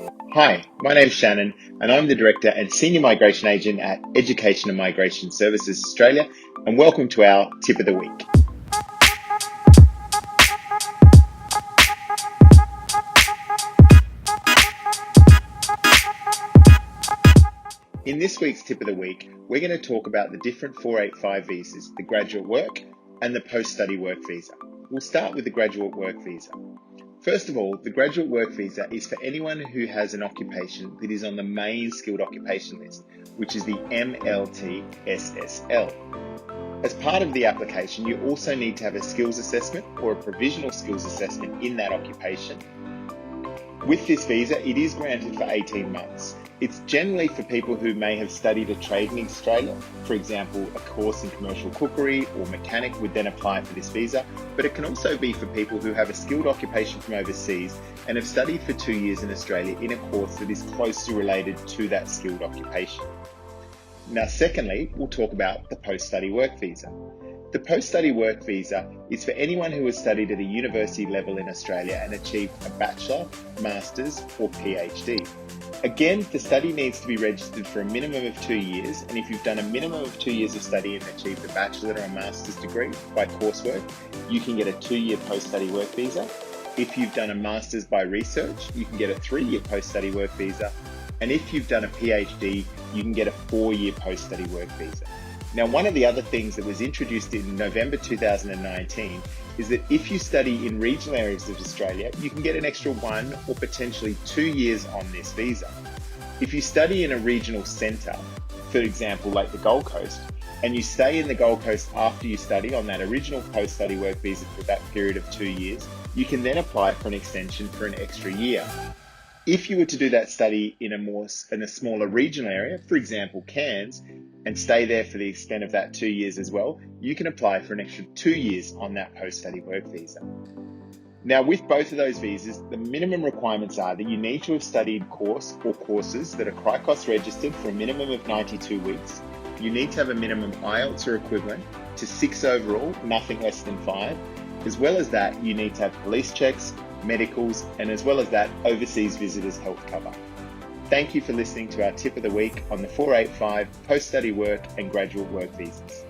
Hi, my name's Shannon, and I'm the Director and Senior Migration Agent at Education and Migration Services Australia, and welcome to our Tip of the Week. In this week's Tip of the Week, we're going to talk about the different 485 visas, the graduate work and the post-study work visa. We'll start with the graduate work visa. First of all, the graduate work visa is for anyone who has an occupation that is on the main skilled occupation list, which is the MLT-SSL. As part of the application, you also need to have a skills assessment or a provisional skills assessment in that occupation. With this visa, it is granted for 18 months. It's generally for people who may have studied a trade in Australia. For example, a course in commercial cookery or mechanic would then apply for this visa, but it can also be for people who have a skilled occupation from overseas and have studied for 2 years in Australia in a course that is closely related to that skilled occupation. Now, secondly, we'll talk about the post-study work visa. The post-study work visa is for anyone who has studied at a university level in Australia and achieved a bachelor, master's or PhD. Again, the study needs to be registered for a minimum of 2 years, and if you've done a minimum of 2 years of study and achieved a bachelor or a master's degree by coursework, you can get a 2-year post-study work visa. If you've done a master's by research, you can get a 3-year post-study work visa. And if you've done a PhD, you can get a 4-year post-study work visa. Now, one of the other things that was introduced in November 2019 is that if you study in regional areas of Australia, you can get an extra 1 or potentially 2 years on this visa. If you study in a regional centre, for example, like the Gold Coast, and you stay in the Gold Coast after you study on that original post-study work visa for that period of 2 years, you can then apply for an extension for an extra year. If you were to do that study in a smaller regional area, for example, Cairns, and stay there for the extent of that 2 years as well, you can apply for an extra 2 years on that post-study work visa. Now, with both of those visas, the minimum requirements are that you need to have studied course or courses that are CRICOS registered for a minimum of 92 weeks. You need to have a minimum IELTS or equivalent to 6 overall, nothing less than 5. As well as that, you need to have police checks, medicals, and as well as that, overseas visitors health cover. Thank you for listening to our Tip of the Week on the 485 post-study work and graduate work visas.